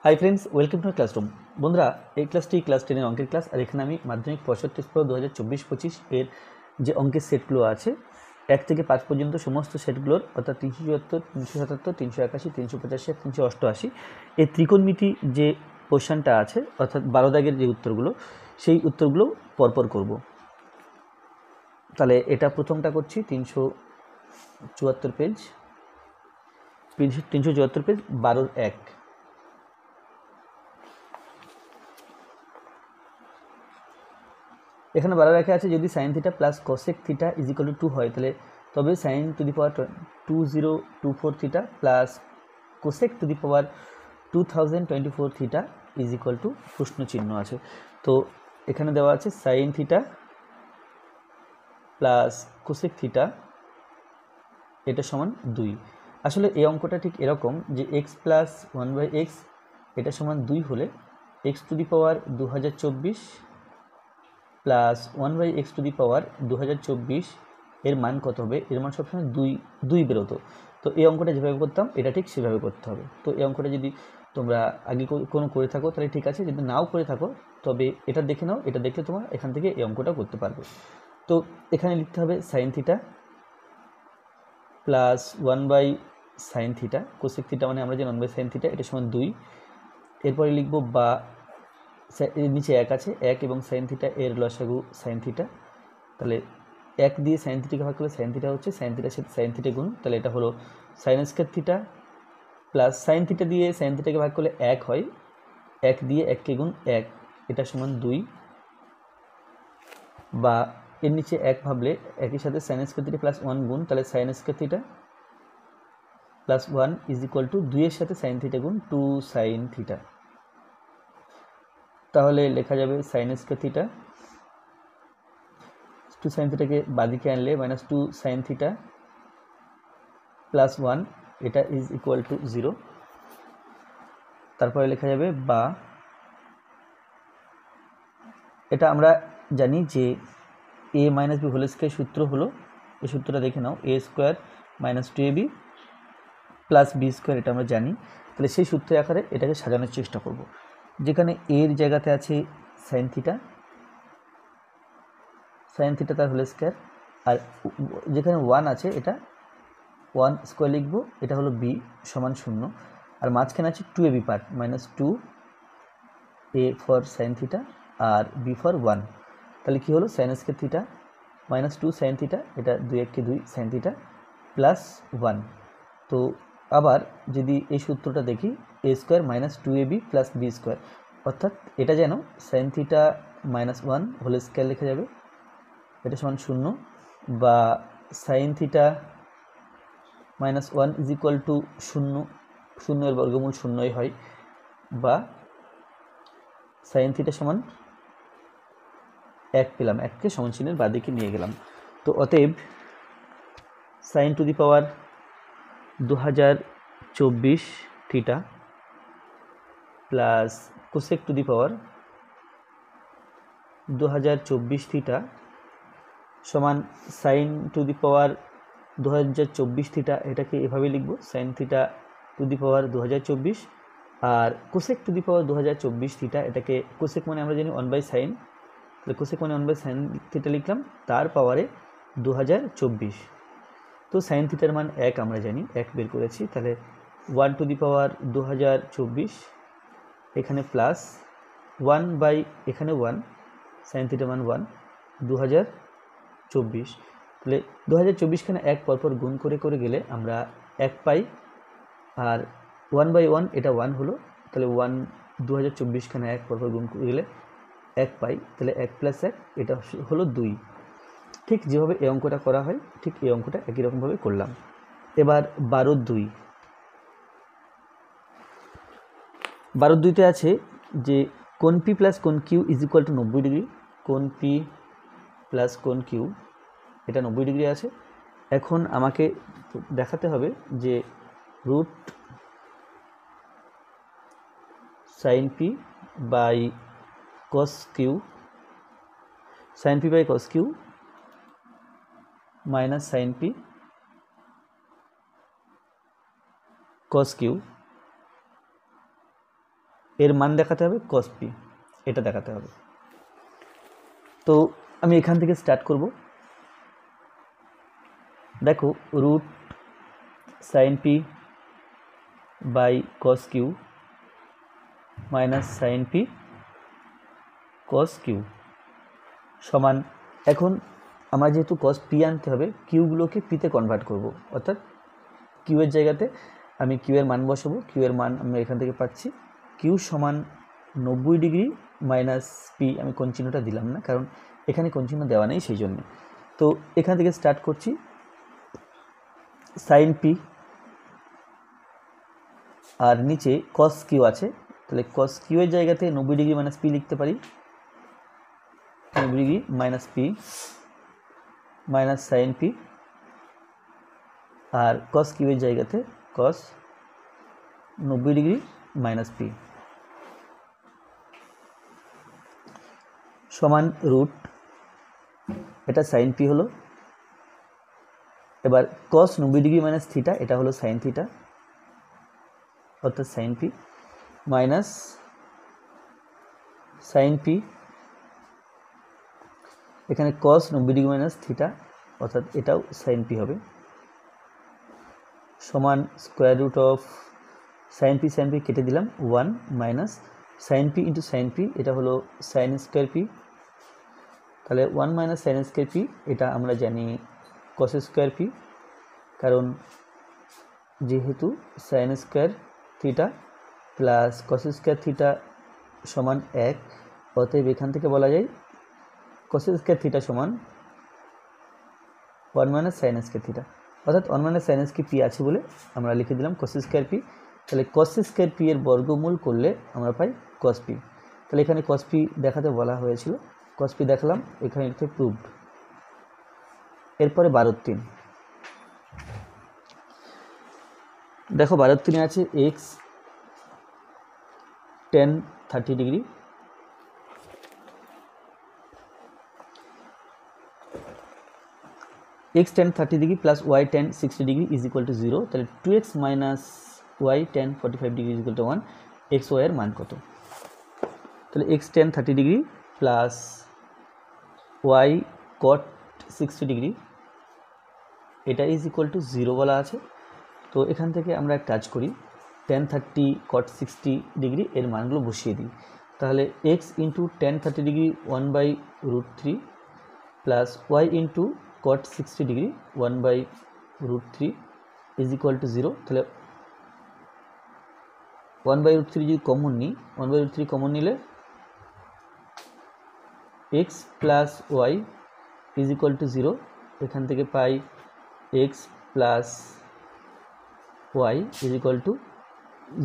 Hi friends, welcome to classroom. বন্ধুরা, এই ক্লাসটি ক্লাস 10-এর অঙ্কের ক্লাস। আর এখানে আমি মাধ্যমিক 65/2024-25 এর যে অঙ্কের সেটগুলো আছে 1 থেকে 5 পর্যন্ত সমস্ত সেটগুলোর, অর্থাৎ 374, 377, 381, 385 আর 388 এই ত্রিকোণমিতি যে কোশ্চেনটা আছে, অর্থাৎ 12 দাগের যে উত্তরগুলো, সেই উত্তরগুলো পরপর করব। তাহলে এটা প্রথমটা করছি 374 পেজ, 374 পেজ 12-1। এখানে 12 রেখা আছে, যদি sine theta plus cosec theta is equal to 2 হয়, তাহলে তবে sine to the power 2024 theta plus cosec to the power 2024 theta is equal to প্রশ্ন চিহ্ন আছে। তো এখানে দেওয়া আছে sine theta plus cosec theta এটা সমান 2। আসলে এই অঙ্কটা ঠিক এরকম যে এক্স প্লাস 1/x এটা সমান 2 হলে x to the power 2024 plus 1/x to the power 2024 এর মান কত হবে? এর মান সবসময় 2 বেরোতো। তো এই অঙ্কটা যেভাবে করতাম এটা ঠিক সেভাবে করতে হবে। তো এই অঙ্কটা যদি তোমরা আগে কোনো করে থাকো তাহলে ঠিক আছে, যদি নাও করে থাকো তবে এটা দেখে নাও, এটা দেখলে তোমরা এখান থেকে এই অঙ্কটা করতে পারবে। তো এখানে লিখতে হবে sign theta plus 1/sin theta, cosec theta মানে আমরা জানি 1/sin থিটা, এটা সমান 2। এরপরে লিখবো বা নিচে 1 আছে, 1 এবং সাইন থিটা এর লসাগু সাইন থিটা, তাহলে 1 দিয়ে সাইন থিটাকে ভাগ করলে সাইন থিটা হচ্ছে, সাইন থিটার সাথে সাইন থিটা গুণ, তাহলে এটা হলো sine square theta plus sine theta দিয়ে সাইন থিটাকে ভাগ করলে 1 হয়, 1 দিয়ে 1কে গুণ 1, এটা সমান 2। বা এর নিচে 1 ভাবলে একই সাথে সাইন স্কয়ার থিটা প্লাস 1 গুণ, তাহলে sign square theta plus 1 is equal to 2 এর সাথে সাইন থিটা গুণ 2 সাইন থিটা। তাহলে লেখা যাবে সাইন স্কয়ার থিটা, 2 সাইন থিটাকে বাদিকে আনলে মাইনাস 2 সাইন থিটা প্লাস 1, এটা ইজ ইকুয়াল টু 0। তারপরে লেখা যাবে বা, এটা আমরা জানি যে a minus B whole square সূত্র হলো, এই সূত্রটা দেখে নাও, a square minus 2ab plus B square, এটা আমরা জানি। তাহলে সেই সূত্রের আকারে এটাকে সাজানোর চেষ্টা করব। যেখানে এর জায়গাতে আছে সাইন থিটা, সাইন থিটা তার হোল স্কয়ার, আর যেখানে 1 আছে এটা 1 স্কোয়ার লিখবো, এটা হলো বি সমান 0, আর মাঝখানে আছে 2ab part, minus 2a for sine theta আর বি ফর 1। তাহলে কী হলো, sine square theta minus 2 sine theta, এটা 2 সাইন থিটা প্লাস 1। তো আবার যদি এই সূত্রটা দেখি, a square minus 2ab plus B square, অর্থাৎ এটা যেন sine theta minus 1 whole square লেখা যাবে, এটা সমান 0, বা sine theta minus 1 is equal to 0, 0 এর বর্গমূল 0ই হয়, বা সাইন থিটা সমান 1 পেলাম, 1কে সমান চিহ্নের বাদিকে নিয়ে গেলাম। তো অতএব sine to the power 2024 theta plus cosec to the power 2024 theta সমান sine to the power 2024 theta, এটাকে এভাবে লিখব, sine theta to the power 2024, আর cosec to the power 2024 theta, এটাকে কোসেক মানে আমরা জানি 1/sin, তাহলে কোসেক মানে 1/sin থিটা লিখলাম, তার পাওয়ারে 2024। তো সাইন থিটার মান 1 আমরা জানি, 1 বের করেছি, তাহলে 1 টু দি পাওয়ার 2024, এখানে প্লাস 1 বাই এখানে 1, সাইন থিটার মান 1, 2024, তাহলে 2024খানে 1 পরপর গুণ করে করে গেলে আমরা 1 পাই, আর 1/1 এটা 1 হলো, তাহলে 1 2024খানে 1 পরপর গুণ করে গেলে 1 পাই, তাহলে 1 প্লাস 1 এটা হলো 2। ঠিক যেভাবে এই অঙ্কটা করা হয় ঠিক এই অঙ্কটা একই রকমভাবে করলাম। এবার 12-2, 12-2তে আছে যে কোণ পি প্লাস কোণ Q is equal to 90 degree, কোণ পি প্লাস কোণ কিউ এটা 90 ডিগ্রি আছে। এখন আমাকে দেখাতে হবে যে root sine P by cos Q, sine P by cos Q minus sine P cos Q এর মান দেখাতে হবে cos p, এটা দেখাতে হবে। তো আমি এখান থেকে স্টার্ট করব। দেখো root sin p by cos q minus sin p cos q সমান, এখন আমার যেহেতু cos p আনতে হবে, কিউগুলোকে পিতে কনভার্ট করব, অর্থাৎ কিউ এর জায়গাতে আমি কিউ এর মান বসাবো। কিউ এর মান আমরা এখান থেকে পাচ্ছি কিউ সমান 90 ডিগ্রি মাইনাস পি। আমি কোন চিহ্নটা দিলাম না, কারণ এখানে কোন চিহ্ন দেওয়া নেই, সেই জন্য। তো এখান থেকে স্টার্ট করছি, সাইন পি আর নিচে কস কিউ আছে, তাহলে কস কিউ এর জায়গাতে 90 ডিগ্রি মাইনাস পি লিখতে পারি, 90 degree minus P minus sine P, আর কস কিউ এর জায়গাতে কস 90 ডিগ্রি মাইনাস পি সমান রুট, এটা সাইন পি হলো। এবার কস 90 ডিগ্রি মাইনাস থিটা, এটা হলো সাইন থিটা, অর্থাৎ sine P minus sine P, এখানে কস 90 ডিগ্রি মাইনাস থিটা, অর্থাৎ এটাও সাইন পি হবে, সমান square root of sine P কেটে দিলাম 1 minus sine P into sine P, এটা হলো সাইন স্কোয়ার পি, তাহলে 1 মাইনাস সাইন স্কোয়ার পি, এটা আমরা জানি কস স্কোয়ার পি, কারণ যেহেতু sign square theta plus cos square theta সমান 1, অতএব এখান থেকে বলা যায় কস স্কোয়ার থিটা সমান 1 মাইনাস সাইন স্কোয়ার থিটা, অর্থাৎ 1 মাইনাস সাইন স্কোয়ার পি আছে বলে আমরা লিখে দিলাম কস স্কোয়ার পি। তাহলে কস স্কোয়ার পি এর বর্গমূল করলে আমরা পাই কস পি, তাহলে এখানে কস পি দেখাতে বলা হয়েছিল, কস পি দেখালাম, এখানে এটা প্রুভড। এরপরে 12/3, দেখো 12/3 আছে X tan 30 degree x tan 30 degree plus y tan 60 degree is equal to 0, তাহলে 2x minus y tan 45 degree is equal to 1, X Y এর মান কত? তাহলে x tan 30 degree plus y cot 60 degree, এটা is equal to 0 বলা আছে। তো এখান থেকে আমরা এক কাজ করি, tan 30 cot 60 ডিগ্রি এর মানগুলো বসিয়ে দিই, তাহলে x into tan 30 degree 1/√3 plus y into cot 60 degree 1/√3 is equal to 0, তাহলে 1/√3 যদি কমন নিই, 1/√3 কমন নিলে x plus y is equal to 0, এখান থেকে পাই x plus y is equal to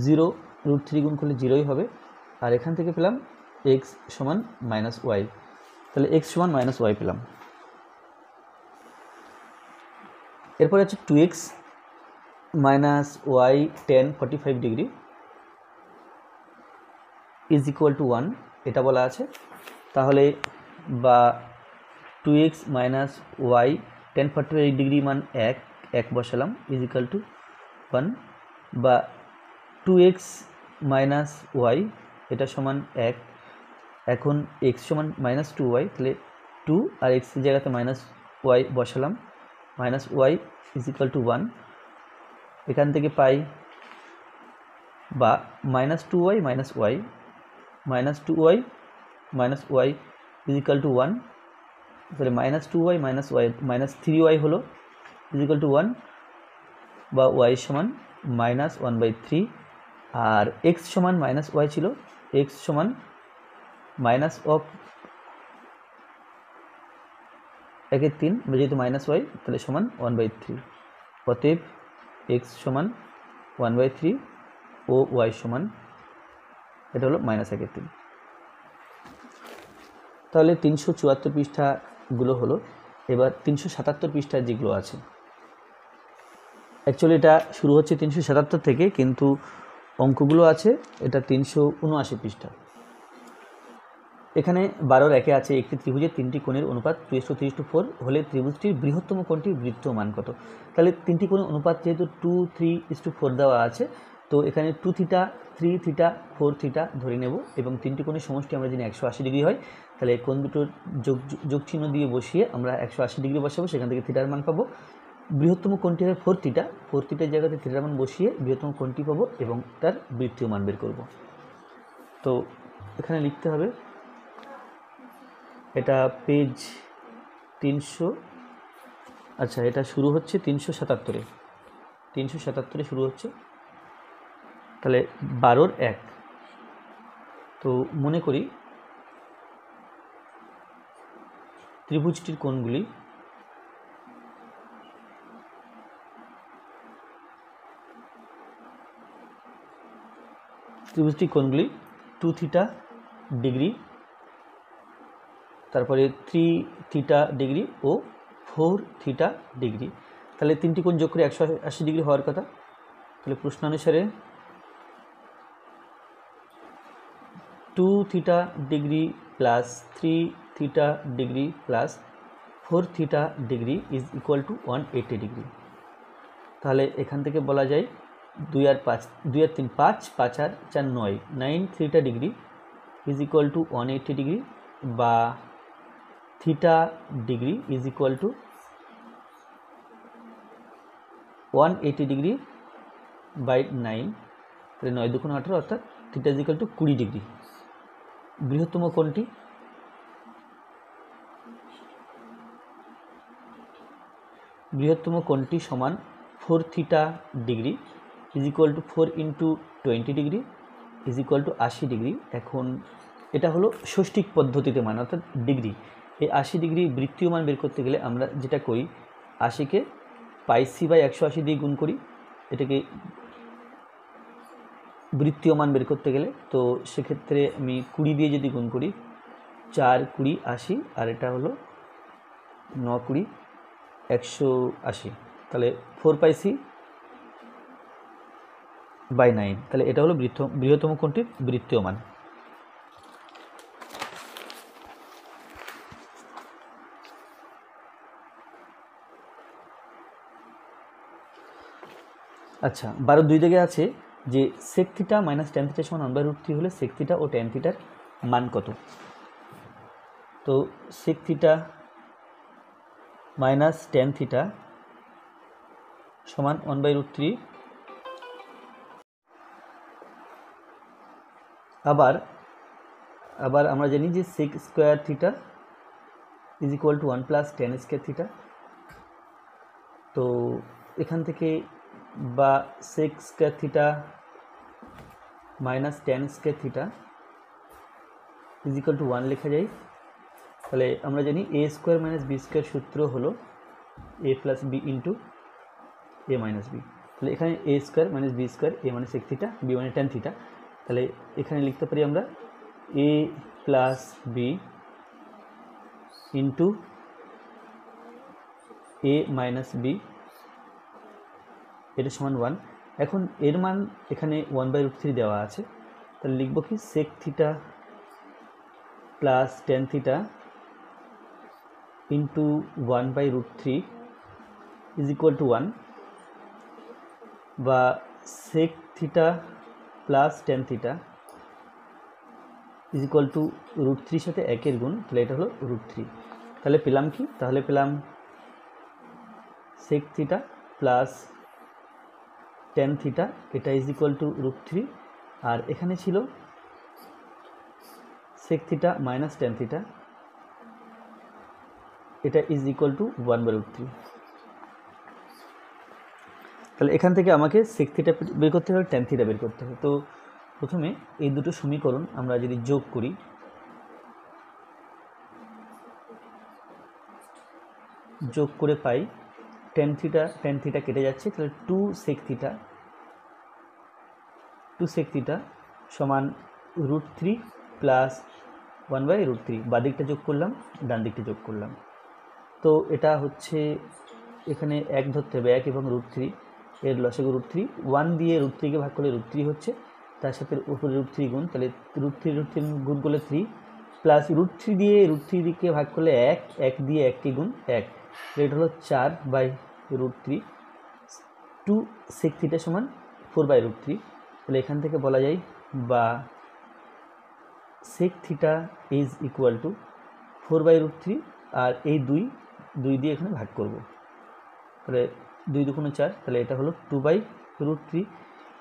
0, √3 গুণ করলে 0ই হবে, আর এখান থেকে পেলাম x সমান মাইনাস ওয়াই, তাহলে x সমান মাইনাস ওয়াই পেলাম। এরপরে হচ্ছে 2x minus Y tan 45 degree is equal to 1, এটা বলা আছে, তাহলে বা 2x minus Y tan 45 degree মান 1 বসালাম ইজ ইকুয়াল টু 1, বা 2x মাইনাস ওয়াই এটা সমান 1, এখন x সমান মাইনাস 2y, তাহলে 2 আর x এর জায়গাতে মাইনাস ওয়াই বসালাম, minus Y is equal to 1, এখান থেকে পাই বা minus 2y minus Y, minus 2y minus Y is equal to 1, তাহলে minus 2y minus Y minus 3y হলো ইজ ইকুয়াল টু 1, বা ওয়াই সমান মাইনাস 1/3, আর x সমান মাইনাস ওয়াই ছিল, x সমান মাইনাস অফ 1/3, যেহেতু মাইনাস ওয়াই তাহলে সমান 1/3, অতএব x সমান 1/3 ও y সমান, এটা হলো মাইনাস 1/3। তাহলে 374 পৃষ্ঠাগুলো হলো। এবার 377 পৃষ্ঠার যেগুলো আছে, অ্যাকচুয়ালি এটা শুরু হচ্ছে 377 থেকে, কিন্তু অঙ্কগুলো আছে এটা 379 পৃষ্ঠা। এখানে 12 একে আছে একটি ত্রিভুজের 3টি কোণের অনুপাত 2:3:4 হলে ত্রিভুজটির বৃহত্তম কোণটির বৃত্ত মান কত? তাহলে 3টি কোণের অনুপাত যেহেতু 2:3:4 দেওয়া আছে, তো এখানে 2 থিটা 3 থিটা 4 থিটা ধরে নেব এবং তিনটি কোণের সমষ্টি আমরা জানি 180 ডিগ্রি হয়। তাহলে কোণ দুটোর যোগ চিহ্ন দিয়ে বসিয়ে আমরা 180 ডিগ্রি বসাবো, সেখান থেকে থিটার মান পাবো। বৃহত্তম কোণটি হবে 4 থিটা, 4 থিটার জায়গাতে থিটার মান বসিয়ে বৃহত্তম কোণটি পাবো এবং তার বৃত্তীয় মান বের করব। তো এখানে লিখতে হবে, এটা পেজ 300, আচ্ছা এটা শুরু হচ্ছে 377 শুরু হচ্ছে। তাহলে 12-র 1। তো মনে করি ত্রিভুজটির কোণগুলি ত্রিভুজটির কোণগুলি 2 থিটা ডিগ্রি, তারপরে 3 থিটা ডিগ্রি ও 4 থিটা ডিগ্রি। তাহলে তিনটি কোণ যোগ করে 180 ডিগ্রি হওয়ার কথা। তাহলে প্রশ্নানুসারে 2 theta degree plus 3 theta degree plus 4 theta degree is equal to 180 degree. তাহলে এখান থেকে বলা যায় 2 আর 5, 2 আর 3 5, 5 আর 4 9, 9 theta degree is equal to 180 degree, বা theta degree is equal to 180 degree by 9। তাহলে 9 2 18, অর্থাৎ theta is equal to 20 degree. বৃহত্তম কোণটি সমান 4 theta degree is equal two 4 into 20 degree is equal two 80 degree. এখন এটা হলো ষষ্ঠিক পদ্ধতিতে মান, অর্থাৎ ডিগ্রি। এই 80 ডিগ্রি বৃত্তীয় মান বের করতে গেলে আমরা যেটা করি, 80কে পাইসি বাই 180 দিয়ে গুণ করি, এটাকে বৃত্তীয় মান বের করতে গেলে। তো সেক্ষেত্রে আমি 20 দিয়ে যদি গুণ করি, 4 20 80, আর এটা হলো 9 20 180, তাহলে 4 পাইসি বাই 9। তাহলে এটা হলো বৃহত্তম কোণটির বৃত্তীয় মান। আচ্ছা 12-2 জায়গায় আছে যে sec theta minus tan theta সমান 1/√3 হলে সেক থিটা ও ট্যান থিটার মান কত। তো sec theta minus tan theta সমান 1/√3। আবার আমরা জানি যে sec square theta is equal to 1 plus tan square theta. তো এখান থেকে বা sec square theta minus tan square theta is equal to 1 লেখা যায়। তাহলে আমরা জানি A square minus B square সূত্র হলো A plus B into A minus B. তাহলে এখানে A square minus B square, A মানে সেক থিটা, বি মানে ট্যান থিটা। তাহলে এখানে লিখতে পারি আমরা এ plus B into A minus B, এটা সমান 1। এখন এর মান এখানে 1/√3 দেওয়া আছে, তাহলে লিখব কি sec theta plus tan theta into 1/√3 is equal to 1, বা sec theta plus tan theta is equal to √3 সাথে 1-এর গুণ, তাহলে এটা হলো √3। তাহলে পেলাম কি, তাহলে পেলাম sec theta plus tan theta, এটা ইজ ইকুয়াল টু √3, আর এখানে ছিল sec theta minus tan theta, এটা ইজ ইকুয়াল টু 1/√3। তাহলে এখান থেকে আমাকে সেক থিটা বের করতে হবে, ট্যান থিটা বের করতে হবে। তো প্রথমে এই দুটো সমীকরণ আমরা যদি যোগ করি, যোগ করে পাই ট্যান থিটা কেটে যাচ্ছে, তাহলে 2 সেক থিটা সমান √3 প্লাস 1/√3। বাঁ দিকটা যোগ করলাম, ডান দিকটা যোগ করলাম। তো এটা হচ্ছে এখানে 1 ধরতে হবে, 1 এবং √3 এর লসাগু √3, 1 দিয়ে √3কে ভাগ করলে √3 হচ্ছে, তার সাথে উপরে √3 গুণ, তাহলে √3 গুণ করলে 3, প্লাস √3 দিয়ে √3 দিকে ভাগ করলে 1, 1 দিয়ে 1কে গুণ 1, এটা হলো 4/√3। 2 সেক থিটা সমান 4/√3। তাহলে এখান থেকে বলা যায় বা sec theta is equal two 4/√3 আর এই দুই দিয়ে এখানে ভাগ করব, তাহলে 2 দুগুণে 4, তাহলে এটা হলো 2/√3।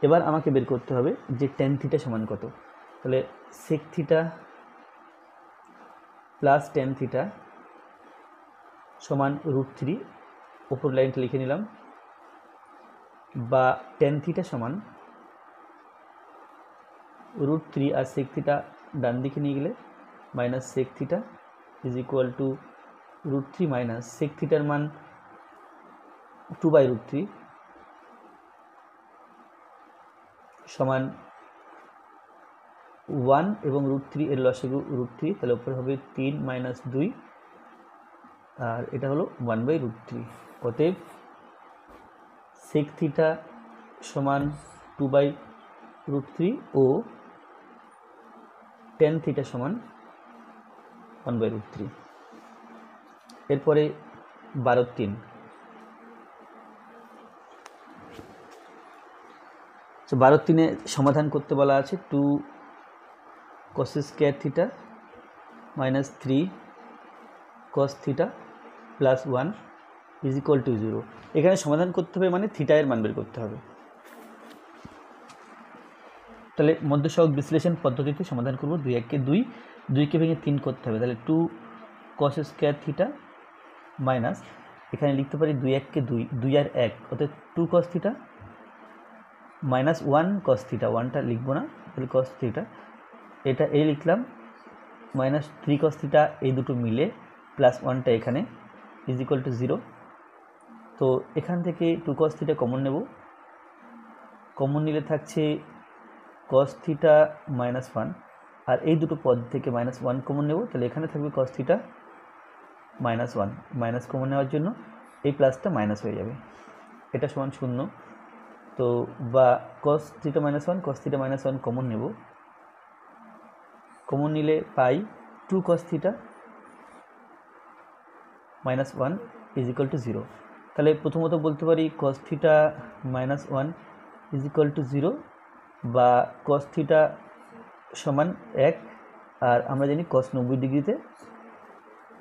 এবার আমাকে বের করতে হবে যে tan থিটা সমান কত, তাহলে sec theta plus tan theta সমান √3, ওপর লাইনটা লিখে নিলাম, বা tan থিটা সমান √3 আর sec থিটা ডান দিকে নিয়ে গেলে minus sec theta is equal to √3 minus sec থিটার মান 2/√3 সমান 1 এবং √3 এর লসাগু √3, তাহলে উপরে হবে 3 মাইনাস 2 আর এটা হলো 1/√3। অতএব sec থিটা সমান 2/√3 ও tan থিটা সমান 1/√3। এরপরে 12/3, তো 12/3 সমাধান করতে বলা আছে 2 cos square theta minus 3 cos theta plus 1 is equal to 0। এখানে সমাধান করতে হবে মানে থিটা এর মান বের করতে হবে। তাহলে মধ্যসহগ বিশ্লেষণ পদ্ধতিতে সমাধান করব। 2 1 কে 2, 2 কে ভেঙে 3 করতে হবে, তাহলে 2 cos স্কয়ার থিটা মাইনাস এখানে লিখতে পারি 2 1 কে 2, 2 আর 1 অর্থাৎ 2 cos theta minus 1 cos theta, 1টা লিখবো না, তাহলে cos থিটা এটা এই লিখলাম, মাইনাস 3 cos থিটা এই দুটো মিলে প্লাস 1টা এখানে ইজ ইকুয়াল টু 0। তো এখান থেকে 2 cos থিটা কমন নেব, কমন নিলে থাকছে cos থিটা মাইনাস 1 আর এই দুটো পদ থেকে মাইনাস 1 কমন নেব, তাহলে এখানে থাকবে cos theta minus 1, minus common নেওয়ার জন্য এই প্লাসটা মাইনাস হয়ে যাবে, এটা সমান 0। তো বা cos theta minus 1 cos theta minus 1 common নেব, কমন নিলে পাই 2 cos theta minus 1 is equal to 0। তাহলে প্রথমত বলতে পারি cos theta minus 1 is equal to 0 বা cos থিটা সমান 1, আর আমরা জানি cos 90 ডিগ্রিতে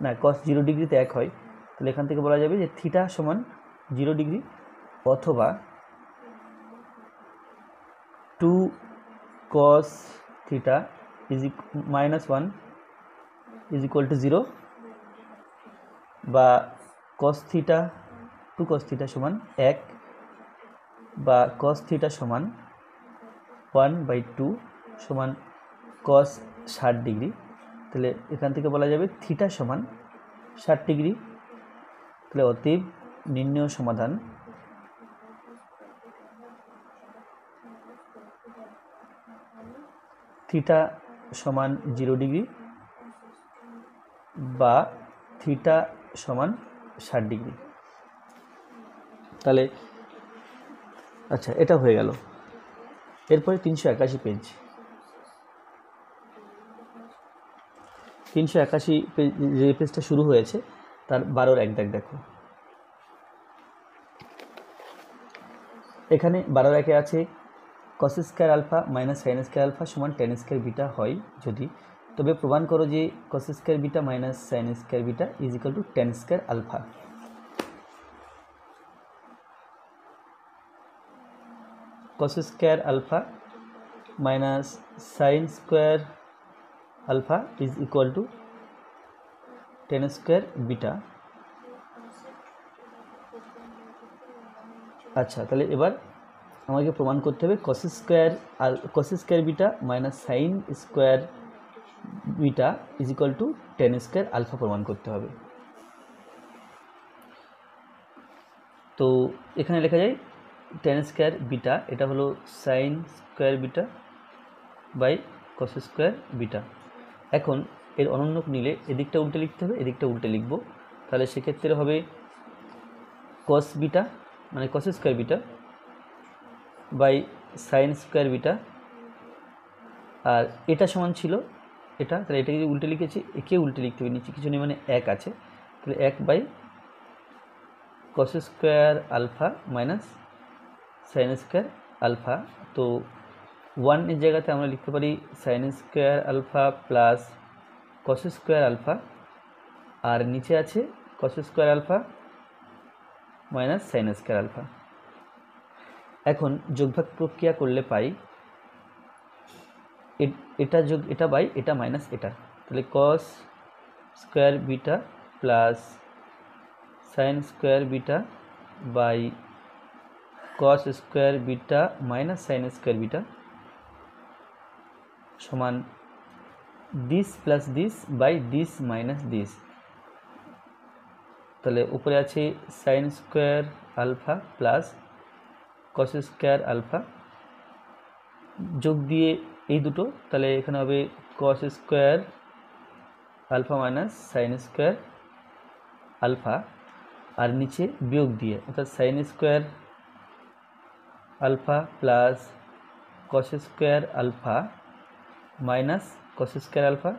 না cos 0 ডিগ্রিতে 1 হয়, তাহলে এখান থেকে বলা যাবে যে থিটা সমান 0 ডিগ্রি অথবা 2 cos theta is minus 1 is equal to 0 বা cos থিটা 2 cos থিটা সমান 1 বা cos থিটা সমান 1/2 সমান cos 60 ডিগ্রি, তাহলে এখান থেকে বলা যাবে থিটা সমান 60 ডিগ্রি। তাহলে অতএব নির্ণয় সমাধান থিটা সমান 0 ডিগ্রি বা থিটা সমান 60 ডিগ্রি। তাহলে আচ্ছা এটা হয়ে গেল। এরপরে 381 পেজ, 381 পেজ যে পেজটা শুরু হয়েছে তার 12 এক দাগ দেখো, এখানে 12 একে আছে cos square alpha minus sin square alpha সমান tan স্কয়ার বিটা হয় যদি, তবে প্রমাণ করো যে cos square beta minus sin square beta is equal to tan square alpha. cos square alpha minus sin square alpha is equal to tan square beta. আচ্ছা তাহলে এবার আমাকে প্রমাণ করতে হবে cos square beta minus sin square beta is equal to tan square alpha প্রমাণ করতে হবে। তো এখানে লেখা যায় tan স্কয়ার বিটা এটা হলো sin square beta by cos square beta. এখন এর অনন্যক নিলে এদিকটা উল্টে লিখতে হবে, এদিকটা উল্টে লিখব, তাহলে সেক্ষেত্রে হবে cos বিটা মানে cos square beta by sin square beta, আর এটা সমান ছিল এটা, তাহলে এটাকে যদি উল্টে লিখেছি একে উল্টে লিখতে হবে, নিচে কিছু নেই মানে 1 আছে, তাহলে 1 by cos square alpha minus sin square alpha. তো ওয়ান এর জায়গাতে আমরা লিখতে পারি sine square alpha plus cos square alpha, আর নিচে আছে cos square alpha minus sine square alpha. এখন যোগভাগ প্রক্রিয়া করলে পাই এটা যোগ এটা বাই এটা মাইনাস এটা, তাহলে cos square beta plus sine square beta by cos square beta minus sine square beta সমান this plus this by this minus this. তাহলে উপরে আছে sine square alpha plus cos square alpha, যোগ দিয়ে এই দুটো, তাহলে এখানে হবে cos square alpha minus sine square alpha, আর নিচে বিয়োগ দিয়ে অর্থাৎ sine square alpha plus cos square alpha minus cos square alpha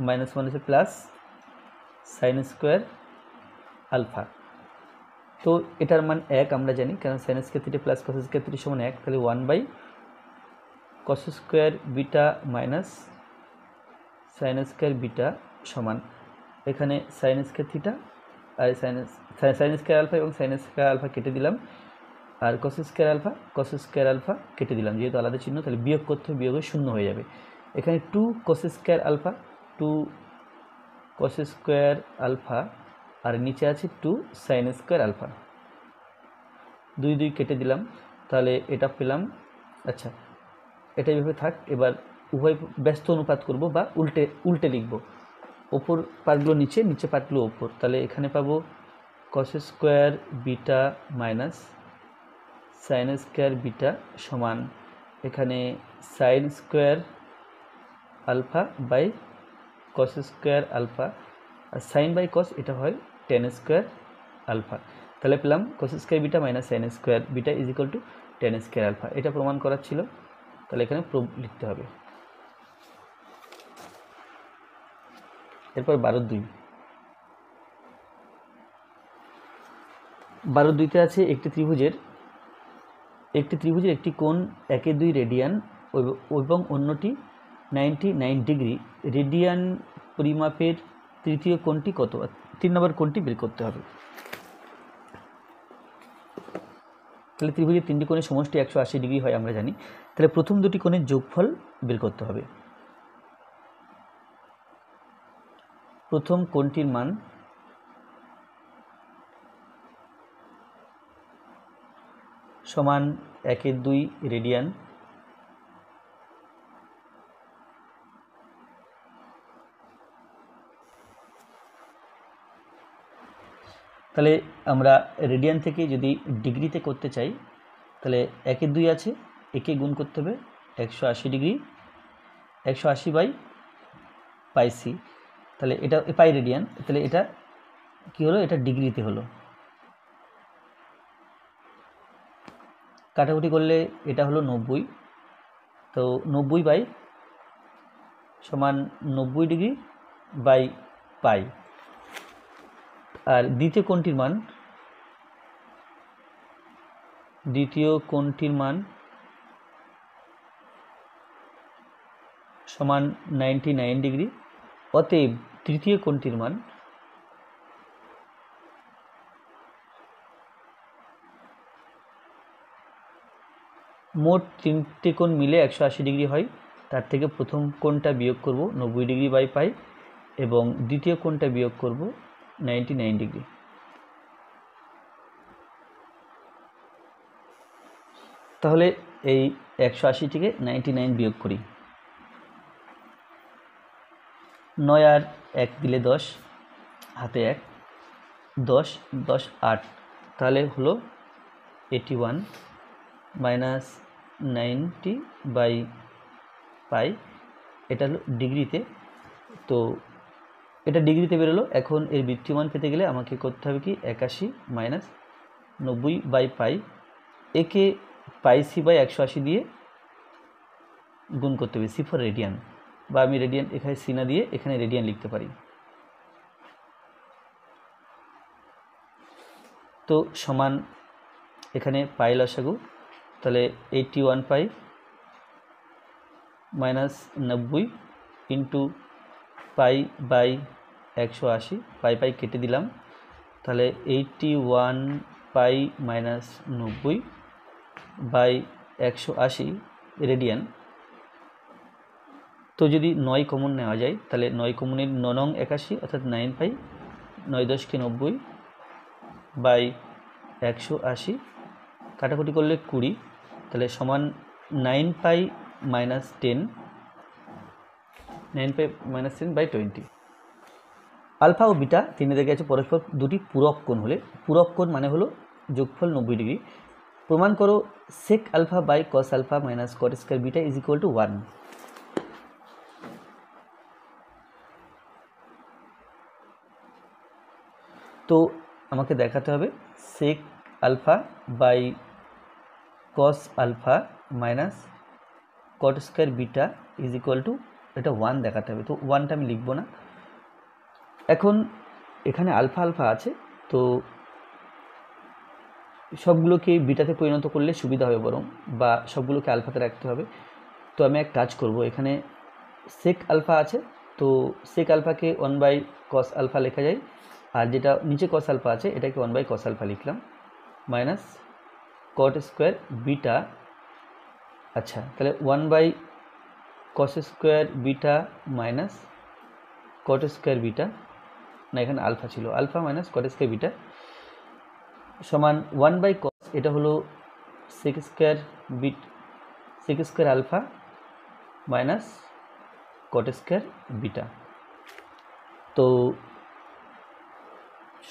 minus মানে প্লাস সাইন স্কোয়ার আলফা। তো এটার মান 1 আমরা জানি, কারণ sine square theta plus cos square theta সমান 1, তাহলে 1 by cos square beta minus sine square beta সমান এখানে সাইন স্কোয়ার থিটা আর সাইন স্কোয়ার আলফা এবং সাইন স্কোয়ার আলফা কেটে দিলাম, আর কস স্কোয়ার আলফা কেটে দিলাম, যেহেতু আলাদা চিহ্ন তাহলে বিয়োগ করতে হবে, বিয়োগে 0 হয়ে যাবে। এখানে 2 cos square alpha, 2 cos square alpha, আর নিচে আছে 2 সাইন স্কোয়ার আলফা, 2 2 কেটে দিলাম, তাহলে এটা পেলাম। আচ্ছা, এটা এইভাবে থাক। এবার উভয় ব্যস্ত অনুপাত করব বা উল্টে লিখব, ওপর পার্টগুলো নিচে, নিচে পার্টগুলো ওপর, তাহলে এখানে পাবো cos square beta minus sine square beta সমান এখানে sine square alpha by cos square alpha, আর সাইন বাই কস এটা হয় টেন স্কোয়ার আলফা। তাহলে পেলাম cos square beta minus sine square beta is equal to tan square alpha. এটা প্রমাণ করার ছিল, তাহলে এখানে প্রুফ লিখতে হবে। এরপর 12-2 12-2তে আছে একটি ত্রিভুজের একটি কোণ 1-2 রেডিয়ান এবং অন্যটি 99 ডিগ্রি। রেডিয়ান পরিমাপের তৃতীয় কোণটি কত? 3 নম্বর কোণটি বের করতে হবে। তাহলে ত্রিভুজের 3টি কোণের সমষ্টি 180 ডিগ্রি হয় আমরা জানি, তাহলে প্রথম দুটি কোণের যোগফল বের করতে হবে। প্রথম কোণটির মান সমান 1-2 রেডিয়ান, তাহলে আমরা রেডিয়ান থেকে যদি ডিগ্রিতে করতে চাই, তাহলে 1-2 আছে, একে গুণ করতে হবে 180 ডিগ্রি, 180 বাই পাই সি, তাহলে এটা পাই রেডিয়ান, তাহলে এটা কি হলো, এটা ডিগ্রিতে হলো। কাটাকুটি করলে এটা হলো 90, তো 90 বাই সমান 90 ডিগ্রি বাই পাই। আর দ্বিতীয় কোণটির মান সমান 99 ডিগ্রি। অতএব তৃতীয় কোণটির মান মোট 3টে কোণ মিলে 180 ডিগ্রি হয়, তার থেকে প্রথম কোণটা বিয়োগ করব 90 ডিগ্রি বাই পাই এবং দ্বিতীয় কোণটা বিয়োগ করব 99 ডিগ্রি। তাহলে এই 180 থেকে 99 বিয়োগ করি, 9 আর 1 দিলে 10, হাতে 1, 10 10 8, তাহলে হলো 81 মাইনাস 90 বাই পাই, এটা হলো ডিগ্রিতে। তো এটা ডিগ্রিতে বেরোলো। এখন এর বৃত্তীয়মান পেতে গেলে আমাকে করতে হবে কি 81 মাইনাস 90 বাই পাই, একে পাই সি বাই 180 দিয়ে গুণ করতে হবে, সি ফর রেডিয়ান, বা আমি রেডিয়ান এখানে সি না দিয়ে এখানে রেডিয়ান লিখতে পারি। তো সমান এখানে পাই লসাগু তাহলে 81 পাই মাইনাস 90 ইন্টু পাই বাই 180, পাই পাই কেটে দিলাম, তাহলে 81 পাই মাইনাস 90 বাই 180 রেডিয়ান। তো যদি 9 কমন নেওয়া যায় তাহলে 9 কমনের 9 নং 81 অর্থাৎ 9 পাই, 9 10 কে 90 বাই 180, কাটাকুটি করলে 20, তাহলে সমান 9 pi minus 10, 9 pi minus 10 by 20। Alpha ও বিটা তিনটে গেছে পরস্পর দুটি পূরক কোণ হলে, পূরক কোণ মানে হলো যোগফল 90 ডিগ্রি, প্রমাণ করো sec alpha by cos alpha minus cot square beta is equal to 1। তো আমাকে দেখাতে হবে sec alpha by cos alpha minus cot square beta is equal to, এটা 1 দেখাতে হবে। তো 1টা আমি লিখব না। এখন এখানে আলফা আলফা আছে, তো সবগুলোকে বিটাতে পরিণত করলে সুবিধা হবে বরং, বা সবগুলোকে আলফাতে রাখতে হবে। তো আমি এক কাজ করব, এখানে সেক আলফা আছে, তো সেক আলফাকে 1 বাই কস আলফা লেখা যায়, আর যেটা নিচে কস আলফা আছে এটাকে 1 বাই কস আলফা লিখলাম, মাইনাস কট স্কোয়ার বিটা। আচ্ছা, তাহলে 1 by cos square beta minus cot square beta, না এখানে আলফা ছিল, alpha minus cot square beta সমান 1 বাই কস, এটা হলো sec square alpha minus cot square beta, তো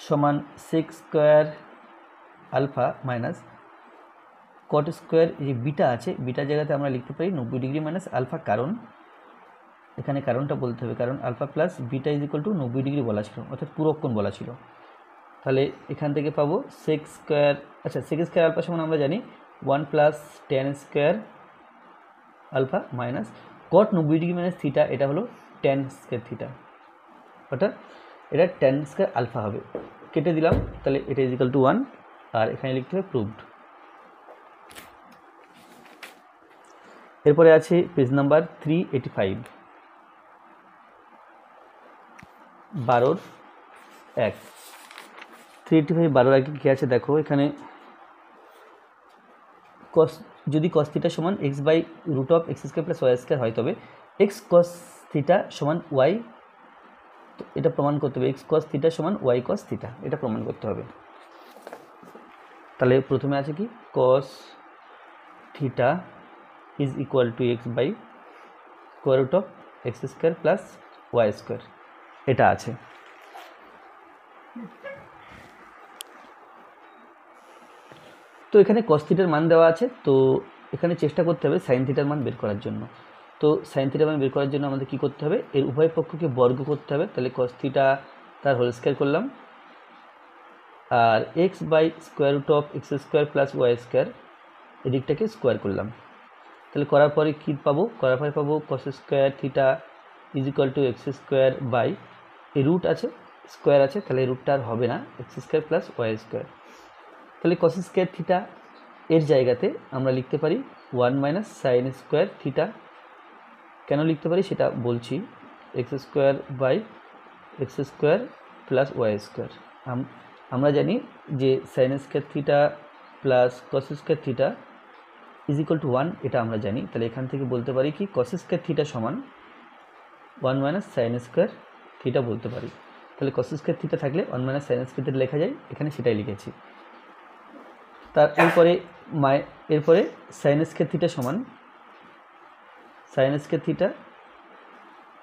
সমান sec square alpha minus cot square, যে বিটা আছে বিটার জায়গাতে আমরা লিখতে পারি 90 ডিগ্রি মাইনাস আলফা, কারণ এখানে কারণটা বলতে হবে, কারণ alpha plus beta is equal to 90 degree বলা ছিল, অর্থাৎ পূরক কোণ বলা ছিল। তাহলে এখান থেকে পাবো সেক স্কোয়ার, আচ্ছা সেক স্কোয়ার আলফা সমান আমরা জানি 1 plus tan square alpha minus cot 90 degree minus theta, এটা হলো টেন স্কোয়ার থিটা, অর্থাৎ এটা টেন স্কোয়ার আলফা হবে, কেটে দিলাম, তাহলে এটা ইজ ইকুয়াল টু 1, আর এখানে লিখতে হবে প্রুভড। এরপরে আছে পেজ নাম্বার 385, 12 1, 385 12 আগে কী আছে দেখো, এখানে কস, যদি কস থিটা সমান X by root of x square plus Y square হয়, তবে এক্স কস থিটা সমান ওয়াই, এটা প্রমাণ করতে হবে, এক্স কস থিটা সমান ওয়াই কস থিটা, এটা প্রমাণ করতে হবে। তাহলে প্রথমে আছে কি, cos theta is equal to X by square root of x square plus Y square, এটা আছে। তো এখানে কস থিটার মান দেওয়া আছে, তো এখানে চেষ্টা করতে হবে সাইন থিটার মান বের করার জন্য। তো সাইন থিটার মান বের করার জন্য আমাদের কী করতে হবে, এর উভয় পক্ষকে বর্গ করতে হবে, তাহলে কস থিটা তার হোল স্কোয়ার করলাম, আর x by square root of x square plus Y square এদিকটাকে স্কোয়ার করলাম, তাহলে করার পরে কী পাবো, করার পরে পাবো cos square theta is equal to x square by, এই রুট আছে স্কোয়ার আছে, তাহলে রুটটা আর হবে না, x square plus Y square. তাহলে কস স্কোয়ার থিটা এর জায়গাতে আমরা লিখতে পারি 1 মাইনাস সাইন স্কোয়ার থিটা, কেন লিখতে পারি সেটা বলছি, x square by x square plus Y square. আমরা জানি যে sine square theta plus cos square theta is equal to 1, এটা আমরা জানি, তাহলে এখান থেকে বলতে পারি কি কস স্কোয়ার থিটা সমান 1 মাইনাস সাইন স্কোয়ার থিটা বলতে পারি। তাহলে কস স্কোয়ার থিটা থাকলে 1 মাইনাস সাইন স্কোয়ার থিটা লেখা যায়, এখানে সেটাই লিখেছি। তার এরপরে সাইন স্কোয়ার থিটা সমান, সাইন স্কোয়ার থিটা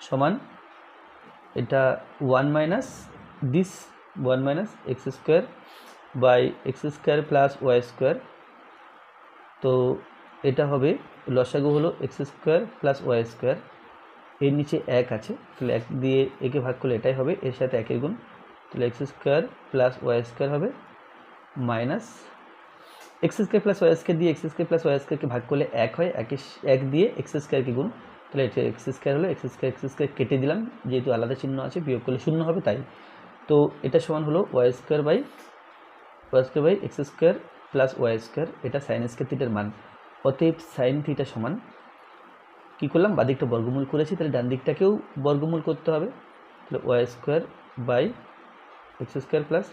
সমান এটা 1 minus this 1 minus x square by x square plus Y square, তো এটা হবে লসাগু হলো x square plus Y square, এর নিচে 1 আছে, তাহলে 1 দিয়ে একে ভাগ করলে এটাই হবে, এর সাথে 1 এর গুণ, তাহলে x square plus Y square হবে minus x square plus Y square দিয়ে এক্স স্কোয়ার প্লাস ওয়াই স্কোয়ারকে ভাগ করলে 1 হয়, 1 দিয়ে এক্স স্কোয়ারকে গুণ, তাহলে এটা এক্স স্কোয়ার হলো, এক্স স্কোয়ার কেটে দিলাম, যেহেতু আলাদা চিহ্ন আছে বিয়োগ করলে 0 হবে তাই, তো এটা সমান হলো y square by x square plus Y square, এটা সাইন স্কোয়ার থিটার মান। অতএব সাইন থিটা সমান কী করলাম, বাদিকটা বর্গমূল করেছি, তাহলে ডান দিকটাকেও বর্গমূল করতে হবে। তাহলে y square by x square plus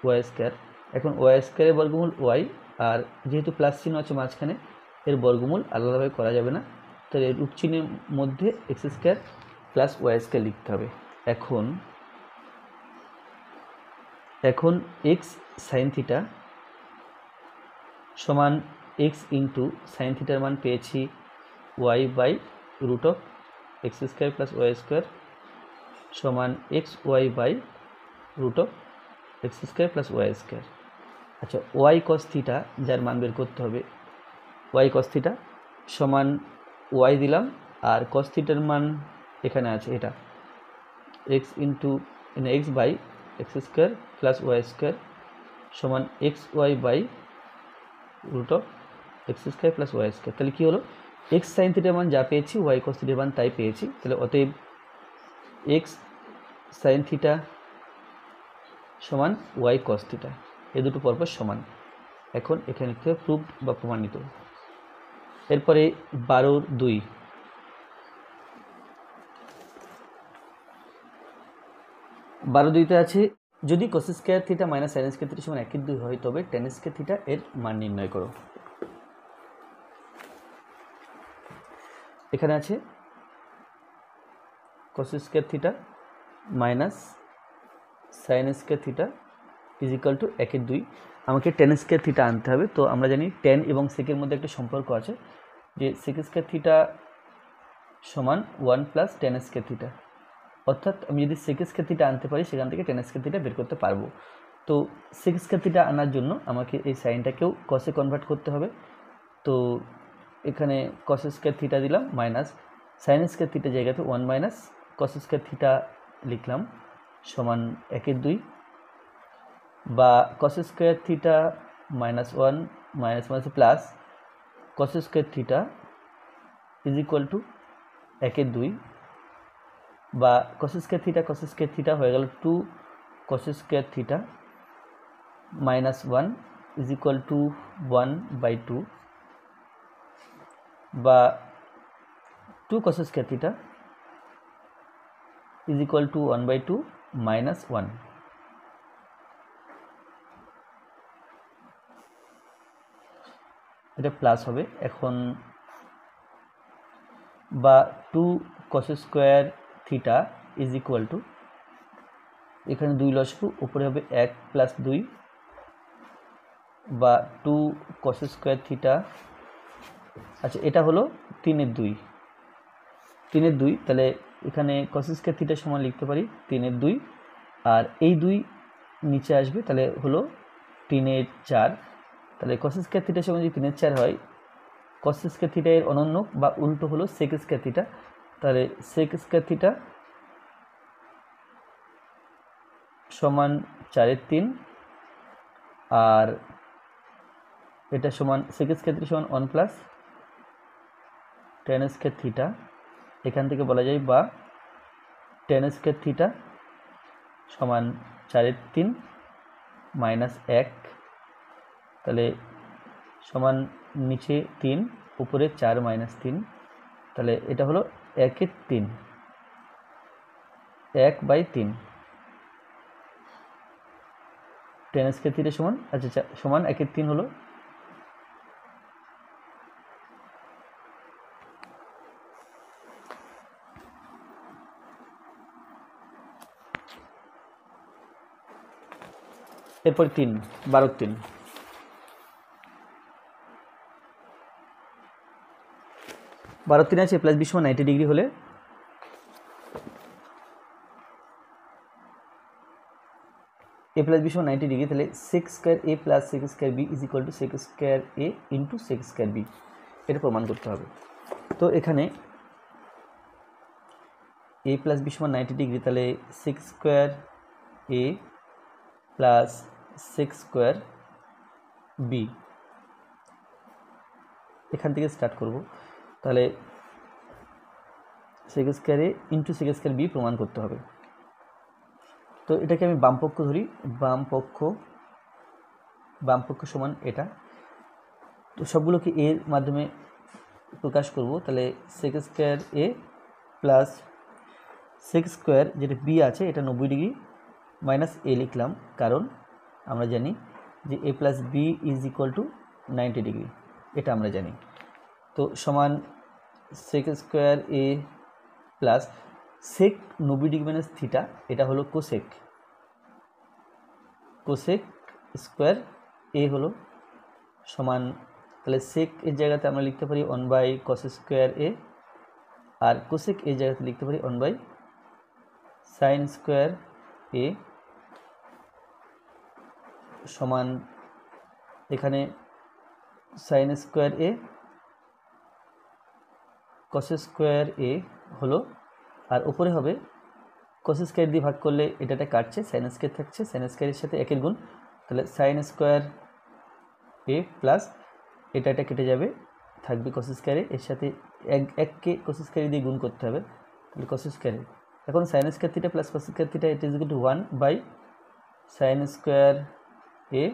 Y square. এখন ওয়াই স্কোয়ারের বর্গমূল ওয়াই, আর যেহেতু প্লাস চিহ্ন আছে মাঝখানে, এর বর্গমূল আলাদাভাবে করা যাবে না, তাহলে এর রূপ চিহ্নের মধ্যে x square plus Y square লিখতে হবে। এখন এক্স সাইন থিটা সমান এক্স ইন্টু সাইন থিটার মান পেয়েছি y by root of x square plus Y square সমান x y by root of x square plus Y square. আচ্ছা, ওয়াই কস থিটা যার মান বের করতে হবে, ওয়াই কস থিটা সমান ওয়াই দিলাম, আর কস থিটার মান এখানে আছে, এটা x into x by x square plus Y square সমান x y by root of x square plus Y square. তাহলে কী হলো, এক্স সাইন থিটার মান যা পেয়েছি ওয়াই কস থিটার মান তাই পেয়েছি। তাহলে অতএব এক্স সাইন থিটা সমান ওয়াই কস থিটা, এ দুটো পরপর সমান। এখন এখানে লিখতে হবে প্রুভড বা প্রমাণিত। এরপরে 12(2) 12(2)তে আছে, যদি কস square theta minus sine square theta সমান 1/2 হয় তবে ট্যান স্কোয়ার থিটা এর মান নির্ণয় করো। এখানে আছে cos square theta minus sine square theta is equal two 1/2। আমাকে ট্যান স্কোয়ার থিটা আনতে হবে। তো আমরা জানি ট্যান এবং সেকের মধ্যে একটা সম্পর্ক আছে, যে সেক স্কোয়ার থিটা সমান 1 প্লাস ট্যান স্কোয়ার থিটা। অর্থাৎ আমি যদি সেক স্কোয়ার থিটা আনতে পারি, সেখান থেকে ট্যান স্কোয়ার থিটা বের করতে পারবো। তো সেক স্কোয়ার থিটা আনার জন্য আমাকে এই সাইনটাকেও কসে কনভার্ট করতে হবে। তো এখানে কস স্কোয়ার থিটা দিলাম মাইনাস সাইন স্কোয়ার থিটা জায়গাতে 1 মাইনাস কস স্কোয়ার থিটা লিখলাম সমান 1/2, বা কস square theta minus 1 minus minus plus cos square theta is equal two 1/2, বা কস স্কোয়ার থিটা হয়ে গেল 2 cos square theta minus 1 is equal two 1/2, বা 2 cos square theta is equal two 1/2 minus 1। এটা plus হবে এখন, বা 2 cos square theta is equal two, এখানে 2 লসগু, উপরে হবে 1 প্লাস 2, বা 2 কস স্কোয়ার থিটা। আচ্ছা, এটা হলো 3/2, তাহলে এখানে কস স্কোয়ার থিটা সমান লিখতে পারি 3/2, আর এই 2 নিচে আসবে, তাহলে হলো 3/4। তাহলে কস স্কোয়ার থিটা সমান যদি 3/4 হয়, কস স্কোয়ার থিটা এর অনন্য বা উল্টো হলো সেক স্কোয়ার থিটা। তাহলে সেক স্কোয়ার থিটা সমান 4/3, আর এটা সমান সেক স্কোয়ার থিটা সমান 1 প্লাস ট্যান স্কোয়ার থিটা। এখান থেকে বলা যায় বা ট্যান স্কোয়ার থিটা সমান 4/3 মাইনাস 1, তাহলে সমান নিচে 3 উপরে 4 মাইনাস 3, তাহলে এটা হলো 1/3, 1/3 ট্যান স্কোয়ার থিটা সমান, আচ্ছা সমান 1/3 হলো। এরপর 3 12(3) 12(3) আছে প্লাস বি সমান 90 ডিগ্রি হলে এ প্লাস বি সমান 90 ডিগ্রি, তাহলে sec square A plus sec square B is equal to sec square A into sec square B, এটা প্রমাণ করতে হবে। তো এখানে এ প্লাস বি সমান 90 ডিগ্রি, তাহলে sec square A plus sec square B, এখান থেকে স্টার্ট করব। তাহলে sec square A into sec square B প্রমাণ করতে হবে। তো এটাকে আমি বাম পক্ষ ধরি, বাম পক্ষ সমান এটা, তো সবগুলোকে এর মাধ্যমে প্রকাশ করব। তাহলে sec square A plus sec square যেটা বি আছে এটা 90 ডিগ্রি মাইনাস এ লিখলাম, কারণ আমরা জানি যে A plus B is equal to 90 degree, এটা আমরা জানি। তো সমান sec square A plus sec 90 degree minus theta, এটা হলো কোসেক, কোসেক স্কোয়ার এ হলো সমান, তাহলে সেক এর জায়গাতে আমরা লিখতে পারি 1/cos স্কোয়ার এ, আর কোসেক এর জায়গাতে লিখতে পারি 1/sin স্কোয়ার এ সমান, এখানে sine square A cos square এ হলো, আর উপরে হবে কস স্কোয়ার দিয়ে ভাগ করলে এটা কাটছে, সাইন স্কোয়ার থাকছে, সাইন স্কোয়ারের সাথে একের গুণ, তাহলে সাইন স্কোয়ার এ প্লাস এটা কেটে যাবে, থাকবে কস স্কোয়ারে, এর সাথে এককে কস স্কোয়ার দিয়ে গুণ করতে হবে, তাহলে কস স্কোয়ারে। এখন sine square theta plus cos square theta it is equal to 1/sin square A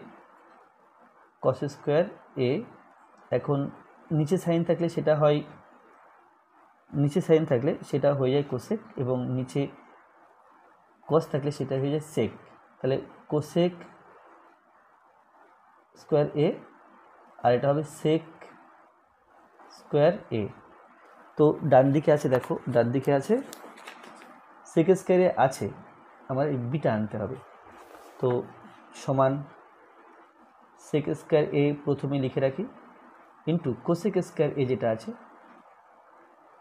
cos square A. এখন নিচে সাইন থাকলে সেটা হয়, নিচে সাইন থাকলে সেটা হয়ে যায় কোসেক, এবং নিচে কস থাকলে সেটা হয়ে যায় সেক, তাহলে কোসেক স্কোয়ার এ আর এটা হবে সেক স্কোয়ার এ। তো ডান দিকে আছে, দেখো ডান দিকে আছে সেক স্কোয়ার এ আছে, আমার এই বিটা আনতে হবে। তো সমান সেক স্কোয়ার এ প্রথমে লিখে রাখি ইন্টু কোসেক স্কোয়ার এ যেটা আছে,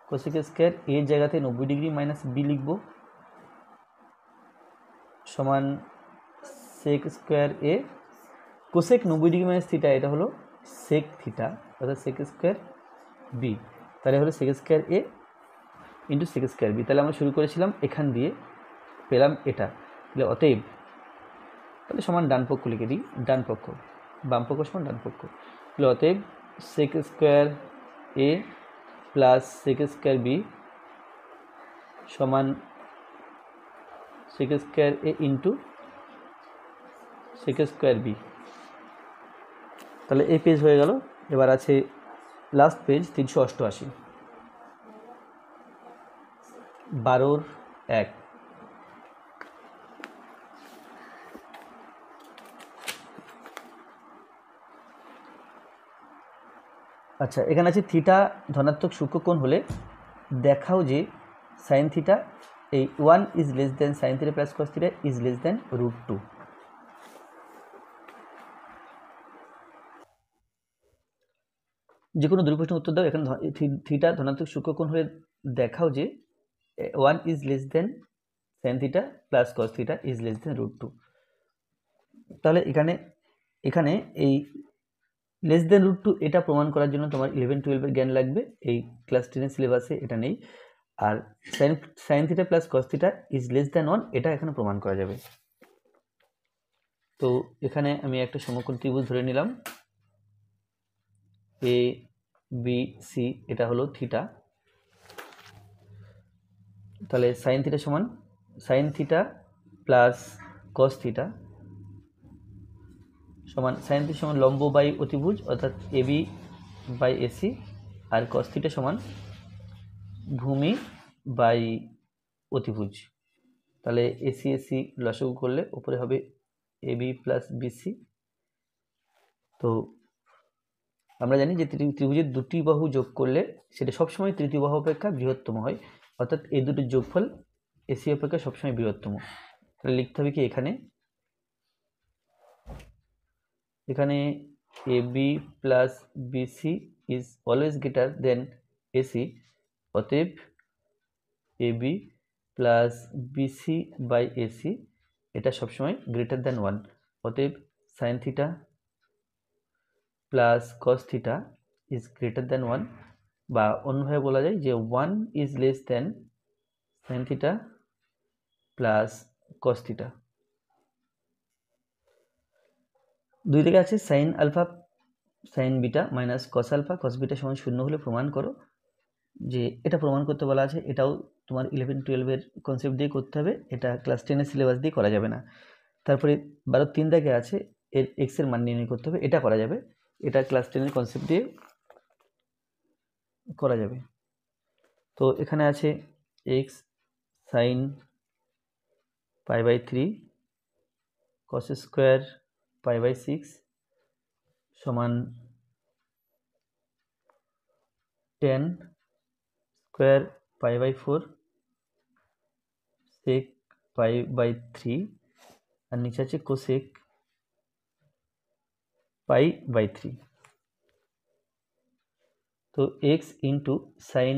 কোসেক স্কোয়ার এর জায়গাতে 90 ডিগ্রি মাইনাস বি লিখব, সমান sec square A cosec 90 degree minus theta, এটা হলো সেক থিটা, অর্থাৎ সেক স্কোয়ার বি, তাহলে হলো sec square A into sec square B. তাহলে আমরা শুরু করেছিলাম এখান দিয়ে, পেলাম এটা, তাহলে অতএব, তাহলে সমান ডান পক্ষ লিখে দিই, ডান পক্ষ, বাম পক্ষ সমান ডান পক্ষ, তাহলে অতএব সেক square A plus sec square B সমান sec square A into sec square B. তাহলে এই পেজ হয়ে গেল। এবার আছে লাস্ট পেজ 388, 12-1। আচ্ছা, এখানে আছে থিটা ধনাত্মক সূক্ষ্মকোণ হলে দেখাও যে সাইন থিটা এই 1 is less than sine theta plus cos theta is less দেন √2। যে কোনো দুই প্রশ্নের উত্তর দাও। এখানে থিটা ধনাত্মক সূক্ষ্মকোণ হলে দেখাও যে 1 is less than sine theta plus cos theta is less দেন √2। তাহলে এখানে এই লেস দেন √2 এটা প্রমাণ করার জন্য তোমার 11-12 জ্ঞান লাগবে, এই ক্লাস 10 সিলেবাসে এটা নেই। আর sine theta plus cos theta is less than 1 এটা এখানে প্রমাণ করা যাবে। তো এখানে আমি একটা সমকোণ ত্রিভুজ ধরে নিলাম, এ বি সি, এটা হলো থিটা, তাহলে সাইন থিটা সমান sine theta plus cos theta সমান সাইন থিটা সমান লম্ব বাই অতিভুজ অর্থাৎ এবি বাই এসি, আর কস থিটা সমান ভূমি বাই অতিভুজ। তাহলে এসি এসি লসাগু করলে উপরে হবে এবি প্লাস বিসি। তো আমরা জানি যে ত্রিভুজের দুটি বাহু যোগ করলে সেটা সবসময় তৃতীয় বাহু অপেক্ষা বৃহত্তম হয়, অর্থাৎ এই দুটির যোগফল এসি অপেক্ষা সবসময় বৃহত্তম। তাহলে লিখতে হবে কি এখানে AB plus BC is always greater than AC, অতএব AB plus BC by AC এটা সবসময় গ্রেটার দেন 1, অতএব sine theta plus cos theta is greater than 1, বা অন্যভাবে বলা যায় যে 1 is less than sine theta plus cos theta. দুই দিকে আছে sine alpha sine beta minus cos alpha cos beta সমান 0 হলে প্রমাণ করো, যে এটা প্রমাণ করতে বলা আছে। এটাও তোমার 11-12 কনসেপ্ট দিয়ে করতে হবে, এটা ক্লাস 10 সিলেবাস দিয়ে করা যাবে না। তারপরে 12-3 দাগে আছে এর এক্স এর মান নির্ণয় করতে হবে, এটা করা যাবে। এটা ক্লাস 10-এর কনসেপ্ট দিয়ে করা যাবে। তো এখানে আছে এক্স সাইন π/3 cos স্কোয়ার π/6 সমান tan স্কোয়ার π/4 sec π/3 আর নিচে আছে cosec π/3। তো এক্স ইন্টু সাইন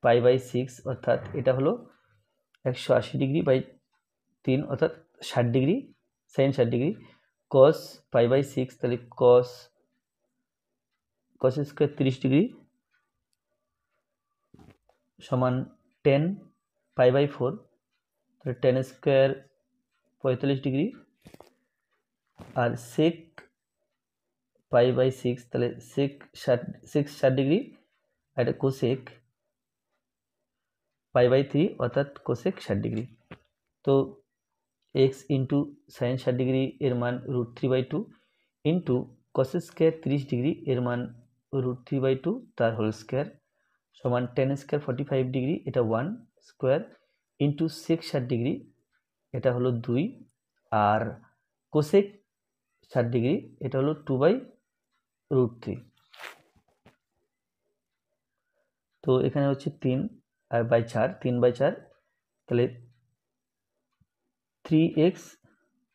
π/6 অর্থাৎ এটা হলো 180°/3 অর্থাৎ 60° সাইন 60°, cos π/6 তাহলে cos স্কোয়ার 30° সমান tan π/4 তাহলে tan স্কোয়ার 45°, আর sec π/6 তাহলে sec 60°, আর এটা cosec π/3 অর্থাৎ cosec 60°। তো x ইন্টু সাইন 60° এর মান √3/2 ইন্টু cos স্কোয়ার 30° এর মান √3/2 তার হোল স্কোয়ার সমান tan স্কোয়ার 45°, এটা 1 স্কোয়ার ইন্টু sec 60° এটা হলো 2, আর cosec 60° এটা হলো 2/√3। তো এখানে হচ্ছে 3 আর বাই 4, 3/4 তাহলে 3x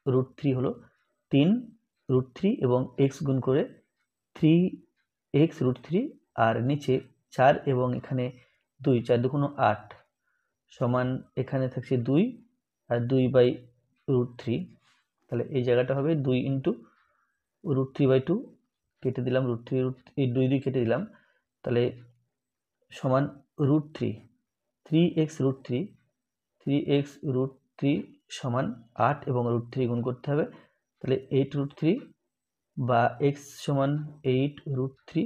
√3 হলো 3√3 এবং x গুণ করে 3x √3, আর নিচে 4 এবং এখানে 2, 4 2 8 সমান এখানে থাকছে 2 আর 2/√3, তাহলে এই জায়গাটা হবে 2 ইন্টু √3/2 কেটে দিলাম, এই 2 দিয়ে কেটে দিলাম, তাহলে সমান √3 3x √3 3x √3 সমান 8 এবং √3 গুণ করতে হবে, তাহলে 8√3 বা x সমান 8√3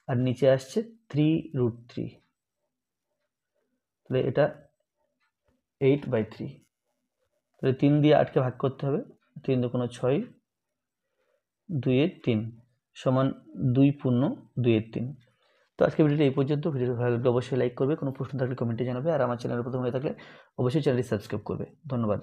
আর নিচে আসছে 3√3, তাহলে এটা 8/3। তাহলে 3 দিয়ে 8কে ভাগ করতে হবে, 3 2 6 2 এর 3 সমান 2 পূর্ণ 2 এর 3। তো আজকে ভিডিওটা এই পর্যন্ত। ভিডিওটা ভালো লাগলে অবশ্যই লাইক করবে, কোনো প্রশ্ন থাকলে কমেন্টে জানাবে, আর আমার চ্যানেলে প্রথম হয়ে থাকলে অবশ্যই চ্যানেলটি সাবস্ক্রাইব করবে। ধন্যবাদ।